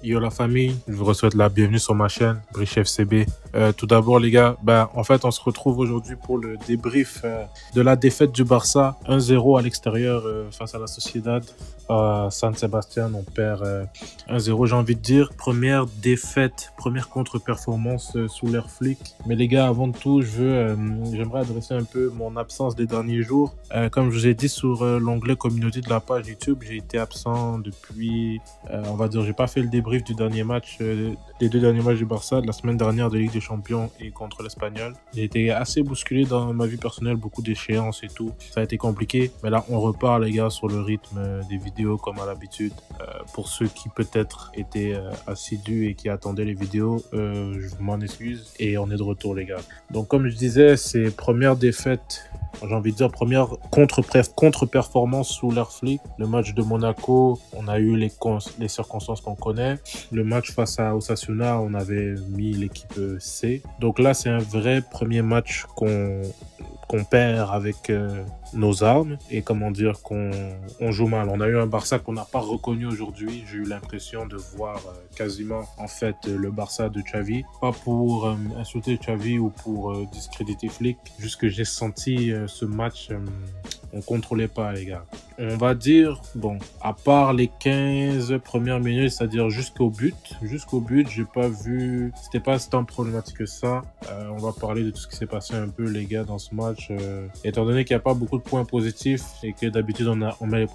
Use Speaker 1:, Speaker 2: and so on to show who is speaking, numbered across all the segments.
Speaker 1: Yo la famille, je vous souhaite la bienvenue sur ma chaîne, Briche FCB. Tout d'abord les gars, en fait on se retrouve aujourd'hui pour le débrief de la défaite du Barça 1-0 à l'extérieur face à la Sociedad à San Sebastián. On perd 1-0, j'ai envie de dire. Première défaite, première contre-performance sous l'ère flic. Mais les gars, avant de tout, j'aimerais adresser un peu mon absence des derniers jours. Comme je vous ai dit sur l'onglet communauté de la page YouTube, j'ai été absent depuis, on va dire, j'ai pas fait le débrief du dernier match, des deux derniers matchs du Barça, de la semaine dernière de Ligue des Champions et contre l'Espagnol. J'ai été assez bousculé dans ma vie personnelle, beaucoup d'échéances et tout. Ça a été compliqué, mais là on repart les gars sur le rythme des vidéos comme à l'habitude. Pour ceux qui peut-être étaient assidus et qui attendaient les vidéos, je m'en excuse et on est de retour les gars. Donc comme je disais, c'est première défaite, j'ai envie de dire première contre-performance sous l'ère flic. Le match de Monaco, on a eu les circonstances qu'on connaît. Le match face à Osasuna, on avait mis l'équipe C. Donc là, c'est un vrai premier match qu'on perd avec nos armes et comment dire qu'on joue mal. On a eu un Barça qu'on n'a pas reconnu aujourd'hui. J'ai eu l'impression de voir quasiment en fait le Barça de Xavi. Pas pour insulter Xavi ou pour discréditer Flick, juste que j'ai senti ce match, on contrôlait pas les gars. On va dire, bon, à part les 15 premières minutes, c'est-à-dire jusqu'au but, j'ai pas vu, c'était pas tant problématique que ça. On va parler de tout ce qui s'est passé un peu les gars dans ce match. Étant donné qu'il n'y a pas beaucoup de points positifs et que d'habitude on met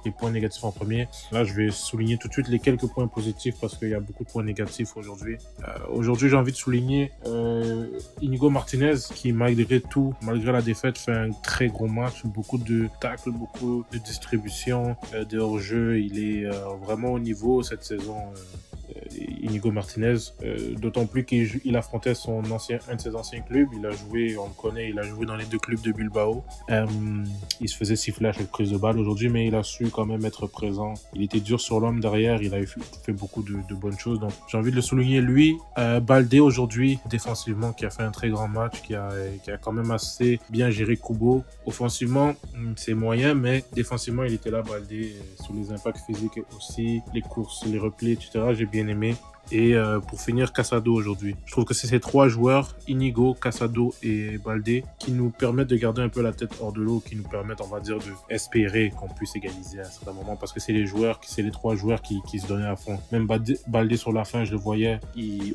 Speaker 1: les points négatifs en premier, là je vais souligner tout de suite les quelques points positifs parce qu'il y a beaucoup de points négatifs aujourd'hui. Aujourd'hui j'ai envie de souligner Inigo Martinez qui malgré tout, malgré la défaite, fait un très gros match, beaucoup de tacles, beaucoup de distribution, de hors-jeu. Il est vraiment au niveau cette saison. Inigo Martinez, d'autant plus qu'il affrontait un de ses anciens clubs. Il a joué, on le connaît, il a joué dans les deux clubs de Bilbao. Il se faisait siffler à chaque prise de balle aujourd'hui, mais il a su quand même être présent. Il était dur sur l'homme derrière, il a fait beaucoup de bonnes choses. Donc j'ai envie de le souligner lui. Baldé aujourd'hui, défensivement, qui a fait un très grand match, qui a quand même assez bien géré Kubo. Offensivement, c'est moyen, mais défensivement, il était là, Baldé, sur les impacts physiques aussi, les courses, les replis, etc. J'ai bien aimé. Et pour finir, Casado aujourd'hui. Je trouve que c'est ces trois joueurs, Inigo, Casado et Baldé, qui nous permettent de garder un peu la tête hors de l'eau, qui nous permettent, on va dire, d'espérer qu'on puisse égaliser à un certain moment, parce que c'est les trois joueurs qui se donnaient à fond. Même Baldé sur la fin, je le voyais,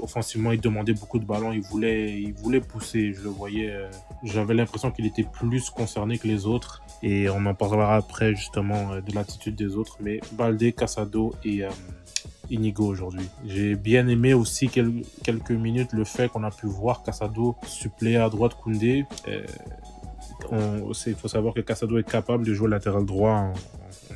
Speaker 1: offensivement, il demandait beaucoup de ballons, il voulait pousser, je le voyais. J'avais l'impression qu'il était plus concerné que les autres, et on en parlera après justement de l'attitude des autres, mais Baldé, Casado et Inigo aujourd'hui. J'ai bien aimé aussi quelques minutes le fait qu'on a pu voir Casado suppléer à droite Koundé. Il faut savoir que Casado est capable de jouer latéral droit en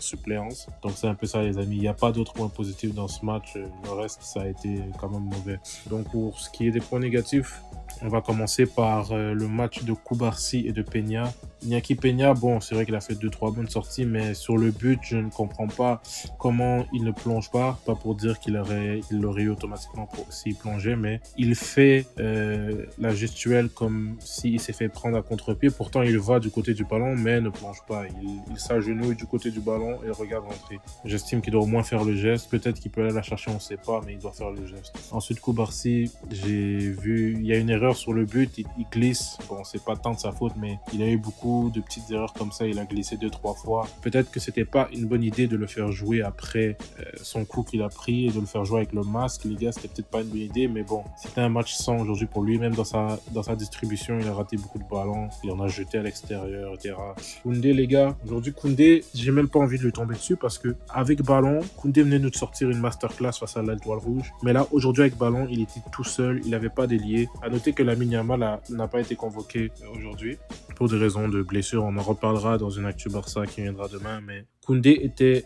Speaker 1: suppléance. Donc c'est un peu ça les amis. Il n'y a pas d'autres points positifs dans ce match. Le reste, ça a été quand même mauvais. Donc pour ce qui est des points négatifs, on va commencer par le match de Cubarsí et de Peña. Iñaki Peña, bon, c'est vrai qu'il a fait 2-3 bonnes sorties, mais sur le but, je ne comprends pas comment il ne plonge pas. Pas pour dire qu'il l'aurait eu automatiquement s'il plongeait, mais il fait la gestuelle comme s'il s'est fait prendre à contre-pied. Pourtant, il va du côté du ballon, mais ne plonge pas. Il s'agenouille du côté du ballon et regarde rentrer. J'estime qu'il doit au moins faire le geste. Peut-être qu'il peut aller la chercher, on ne sait pas, mais il doit faire le geste. Ensuite, Cubarsí, j'ai vu, il y a une erreur sur le but, il glisse. Bon, c'est pas tant de sa faute, mais il a eu beaucoup de petites erreurs comme ça. Il a glissé 2-3 fois. Peut-être que c'était pas une bonne idée de le faire jouer après son coup qu'il a pris et de le faire jouer avec le masque. Les gars, c'était peut-être pas une bonne idée, mais bon, c'était un match sans aujourd'hui pour lui. Même dans sa distribution, il a raté beaucoup de ballons. Il en a jeté à l'extérieur, etc. Koundé, les gars, aujourd'hui, Koundé, j'ai même pas envie de lui tomber dessus parce que avec ballon, Koundé venait nous sortir une masterclass face à l'Étoile Rouge. Mais là, aujourd'hui, avec ballon, il était tout seul. Il n'avait pas d'ailier. À noter que Lamine Yamal n'a pas été convoqué aujourd'hui pour des raisons de blessure. On en reparlera dans une actu Barça qui viendra demain, mais Koundé était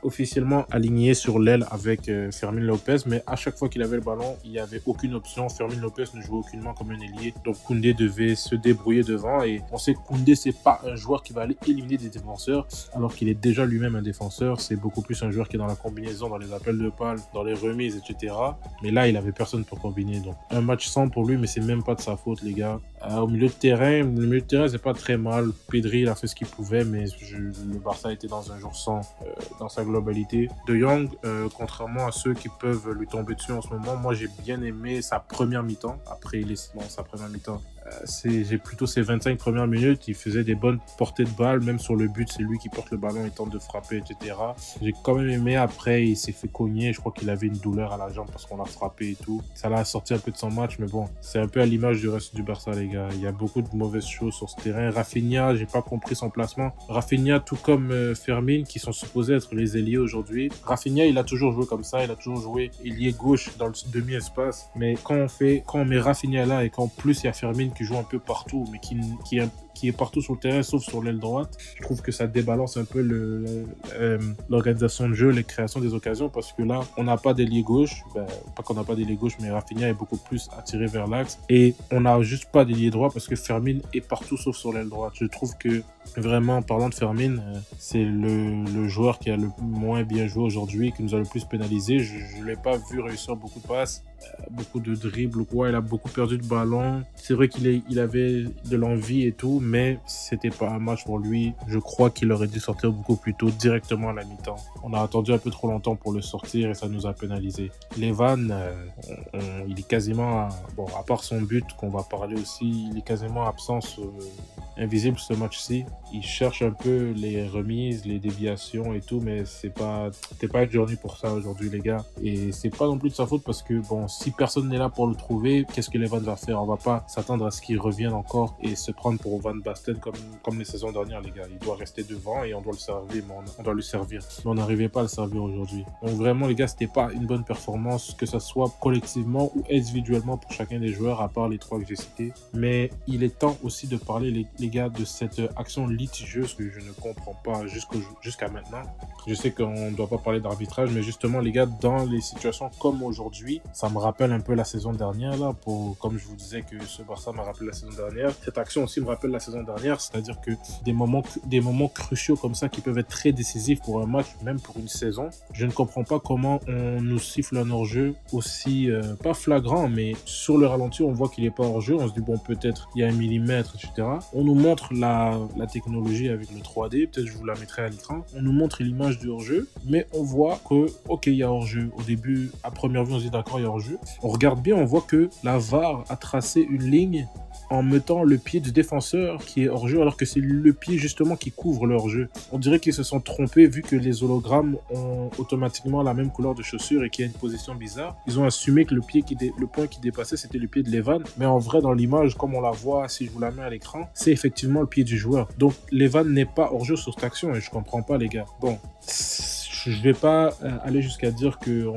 Speaker 1: officiellement aligné sur l'aile avec Fermín Lopez, mais à chaque fois qu'il avait le ballon, il n'y avait aucune option. Fermín Lopez ne jouait aucunement comme un ailier, donc Koundé devait se débrouiller devant. Et on sait que Koundé, c'est pas un joueur qui va aller éliminer des défenseurs, alors qu'il est déjà lui-même un défenseur. C'est beaucoup plus un joueur qui est dans la combinaison, dans les appels de balle, dans les remises, etc. Mais là, il avait personne pour combiner. Donc un match sans pour lui, mais c'est même pas de sa faute, les gars. Au milieu de terrain, c'est pas très mal. Pedri, il a fait ce qu'il pouvait, mais le Barça était dans un jour sans dans sa globalité. De Jong, contrairement à ceux qui peuvent lui tomber dessus en ce moment, moi j'ai bien aimé sa première mi-temps. Après, sa première mi-temps. J'ai plutôt ses 25 premières minutes, il faisait des bonnes portées de balle, même sur le but, c'est lui qui porte le ballon, il tente de frapper, etc. J'ai quand même aimé, après, il s'est fait cogner, je crois qu'il avait une douleur à la jambe parce qu'on l'a frappé et tout. Ça l'a sorti un peu de son match, mais bon, c'est un peu à l'image du reste du Barça, les gars. Il y a beaucoup de mauvaises choses sur ce terrain. Rafinha, j'ai pas compris son placement. Rafinha, tout comme Fermin, qui sont supposés être les ailiers aujourd'hui. Rafinha, il a toujours joué comme ça, il a toujours joué ailier gauche dans le demi-espace, mais quand on met Rafinha là et qu'en plus il y a Fermin qui joue un peu partout, mais qui est partout sur le terrain, sauf sur l'aile droite, je trouve que ça débalance un peu l'organisation de jeu, les créations des occasions, parce que là, on n'a pas d'ailier gauche, pas qu'on n'a pas d'ailier gauche, mais Rafinha est beaucoup plus attiré vers l'axe, et on n'a juste pas d'ailier droit, parce que Fermin est partout sauf sur l'aile droite. Je trouve que, vraiment, en parlant de Fermin, c'est le joueur qui a le moins bien joué aujourd'hui, qui nous a le plus pénalisé. Je ne l'ai pas vu réussir beaucoup de passes, beaucoup de dribbles, quoi. Il a beaucoup perdu de ballon. C'est vrai qu'il avait de l'envie et tout, mais c'était pas un match pour lui. Je crois qu'il aurait dû sortir beaucoup plus tôt, directement à la mi-temps. On a attendu un peu trop longtemps pour le sortir et ça nous a pénalisé. Levan, il est quasiment, à part son but qu'on va parler aussi, il est quasiment absence invisible ce match-ci. Il cherche un peu les remises, les déviations et tout, mais c'était pas une journée pour ça aujourd'hui, les gars. Et c'est pas non plus de sa faute parce que, si personne n'est là pour le trouver, qu'est-ce que Levan va faire? On va pas s'attendre à ce qu'il revienne encore et se prendre pour Van Basten comme les saisons dernières, les gars. Il doit rester devant et on doit le servir, mais on doit le servir. Mais on n'arrivait pas à le servir aujourd'hui. Donc vraiment, les gars, c'était pas une bonne performance, que ça soit collectivement ou individuellement pour chacun des joueurs, à part les trois que j'ai cités. Mais il est temps aussi de parler, les gars, de cette action litigieuse que je ne comprends pas jusqu'à maintenant. Je sais qu'on ne doit pas parler d'arbitrage, mais justement, les gars, dans les situations comme aujourd'hui, ça me rappelle un peu la saison dernière, là, comme je vous disais que ce Barça m'a rappelé la saison dernière. Cette action aussi me rappelle la saison dernière, c'est-à-dire que des moments cruciaux comme ça qui peuvent être très décisifs pour un match, même pour une saison. Je ne comprends pas comment on nous siffle un hors-jeu aussi, pas flagrant, mais sur le ralenti, on voit qu'il n'est pas hors-jeu. On se dit, peut-être il y a 1 millimètre, etc. On nous montre la technologie avec le 3D, peut-être je vous la mettrai à l'écran. On nous montre l'image du hors-jeu, mais on voit que, ok, il y a hors-jeu. Au début, à première vue, on se dit d'accord, il y a hors-jeu. On regarde bien, on voit que la VAR a tracé une ligne en mettant le pied du défenseur qui est hors-jeu, alors que c'est le pied justement qui couvre le hors-jeu. On dirait qu'ils se sont trompés vu que les hologrammes ont automatiquement la même couleur de chaussure et qu'il y a une position bizarre. Ils ont assumé que le point qui dépassait, c'était le pied de Levan. Mais en vrai, dans l'image, comme on la voit, si je vous la mets à l'écran, c'est effectivement le pied du joueur. Donc, Levan n'est pas hors-jeu sur cette action et je comprends pas, les gars. Je vais pas aller jusqu'à dire qu'il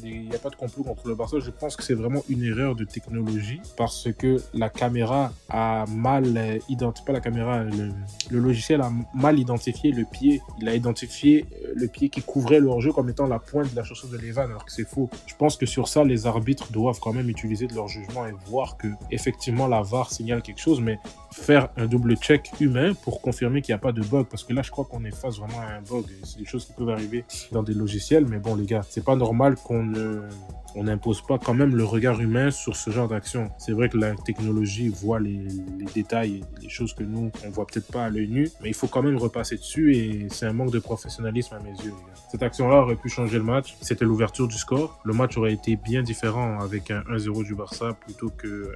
Speaker 1: n'y a pas de complot contre le Barça. Je pense que c'est vraiment une erreur de technologie parce que la caméra a mal identifié, pas la caméra, le logiciel a mal identifié le pied. Il a identifié le pied qui couvrait le hors-jeu comme étant la pointe de la chaussure de Levan, alors que c'est faux. Je pense que sur ça, les arbitres doivent quand même utiliser de leur jugement et voir que effectivement la VAR signale quelque chose, mais faire un double check humain pour confirmer qu'il n'y a pas de bug, parce que là je crois qu'on est face vraiment à un bug et c'est des choses qui peuvent arriver dans des logiciels, mais bon les gars, c'est pas normal qu'on n'impose pas quand même le regard humain sur ce genre d'action. C'est vrai que la technologie voit les détails et les choses que nous on voit peut-être pas à l'œil nu, mais il faut quand même repasser dessus et c'est un manque de professionnalisme à mes yeux, les gars. Cette action-là aurait pu changer le match, c'était l'ouverture du score, le match aurait été bien différent avec un 1-0 du Barça plutôt que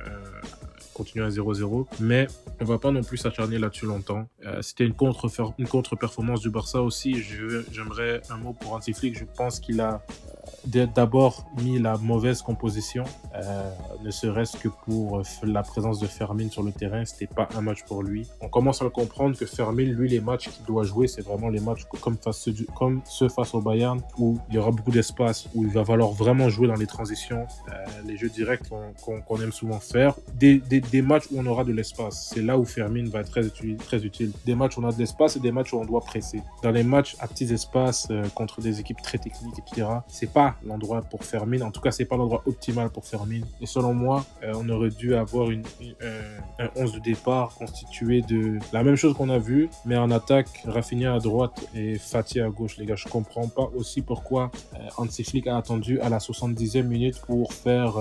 Speaker 1: continuer à 0-0, mais on va pas non plus s'acharner là-dessus longtemps. C'était une contre-performance du Barça aussi. J'aimerais un mot pour Hansi-Flick. Je pense qu'il a d'abord mis la mauvaise composition, ne serait-ce que pour la présence de Fermin sur le terrain. C'était pas un match pour lui. On commence à le comprendre que Fermin, lui, les matchs qu'il doit jouer, c'est vraiment les matchs comme ceux face au Bayern, où il y aura beaucoup d'espace, où il va falloir vraiment jouer dans les transitions, les jeux directs qu'on aime souvent faire. Des matchs où on aura de l'espace. C'est là où Fermin va être très utile. Des matchs où on a de l'espace et des matchs où on doit presser. Dans les matchs à petits espaces contre des équipes très techniques, etc., c'est pas l'endroit pour Fermin. En tout cas, c'est pas l'endroit optimal pour Fermin. Et selon moi, on aurait dû avoir un 11 de départ constitué de la même chose qu'on a vu, mais en attaque, Rafinha à droite et Fati à gauche, les gars. Je comprends pas aussi pourquoi Hansi Flick a attendu à la 70e minute pour faire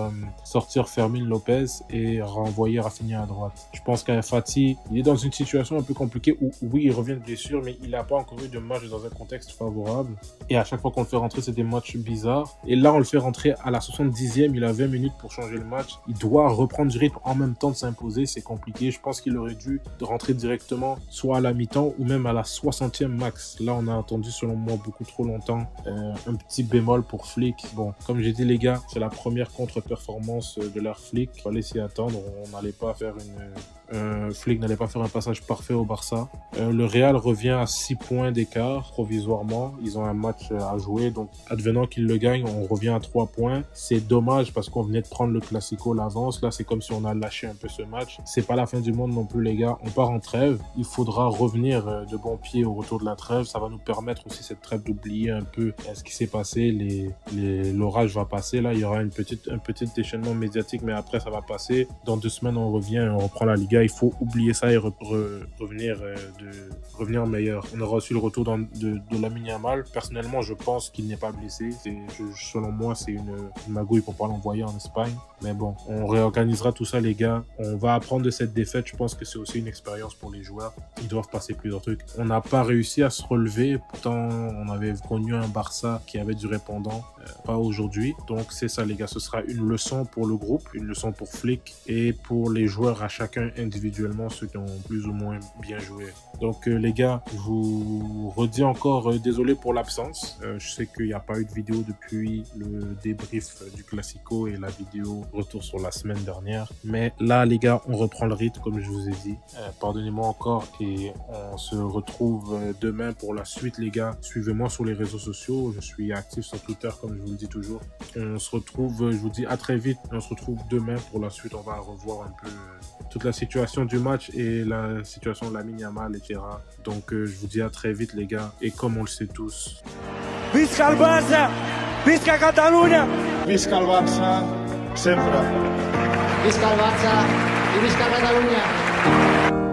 Speaker 1: sortir Fermin Lopez et renvoyer Rafinha à droite. Je pense qu'un Fati, il est dans une situation un peu compliquée où, oui, il revient de blessure, mais il n'a pas encore eu de match dans un contexte favorable. Et à chaque fois qu'on le fait rentrer, c'est des matchs bizarres. Et là, on le fait rentrer à la 70e, il a 20 minutes pour changer le match. Il doit reprendre du rythme en même temps de s'imposer, c'est compliqué. Je pense qu'il aurait dû rentrer directement, soit à la mi-temps ou même à la 60e max. Là, on a attendu, selon moi, beaucoup trop longtemps. Un petit bémol pour Flick. Bon, comme j'ai dit, les gars, c'est la première contre-performance de leur Flick. Il fallait s'y attendre. On n'allait pas faire Flick n'allait pas faire un passage parfait au Barça. Le Real revient à 6 points d'écart provisoirement. Ils ont un match à jouer, donc advenant qu'ils le gagnent, on revient à 3 points. C'est dommage parce qu'on venait de prendre le Classico, l'avance. Là, c'est comme si on a lâché un peu ce match. C'est pas la fin du monde non plus, les gars. On part en trêve. Il faudra revenir de bon pied au retour de la trêve. Ça va nous permettre aussi, cette trêve, d'oublier un peu ce qui s'est passé. L'orage va passer. Là, il y aura un petit déchaînement médiatique, mais après, ça va passer. Dans 2 semaines, on revient, on reprend la Liga. Il faut oublier ça et revenir meilleur. On aura aussi le retour de Lamine Yamal. Personnellement, je pense qu'il n'est pas blessé. Selon moi, c'est une magouille pour pas l'envoyer en Espagne. Mais bon, on réorganisera tout ça, les gars. On va apprendre de cette défaite. Je pense que c'est aussi une expérience pour les joueurs. Ils doivent passer plusieurs trucs. On n'a pas réussi à se relever. Pourtant, on avait connu un Barça qui avait du répondant. Pas aujourd'hui. Donc, c'est ça, les gars. Ce sera une leçon pour le groupe, une leçon pour Flick et pour les joueurs à chacun individuellement, ceux qui ont plus ou moins bien joué. Donc, les gars, je vous redis encore désolé pour l'absence. Je sais qu'il n'y a pas eu de vidéo depuis le débrief du Classico et la vidéo retour sur la semaine dernière. Mais là, les gars, on reprend le rythme, comme je vous ai dit. Pardonnez-moi encore et on se retrouve demain pour la suite, les gars. Suivez-moi sur les réseaux sociaux. Je suis actif sur Twitter, comme je vous le dis toujours. On se retrouve, je vous dis à très vite. On se retrouve demain pour la suite. On va revoir un peu toute la situation du match et la situation de Lamine Yamal, etc. Donc, je vous dis à très vite, les gars. Et comme on le sait tous...
Speaker 2: Visca el Barça! Visca Catalunya!
Speaker 3: Visca el Barça, sempre!
Speaker 4: Visca el Barça i visca Catalunya!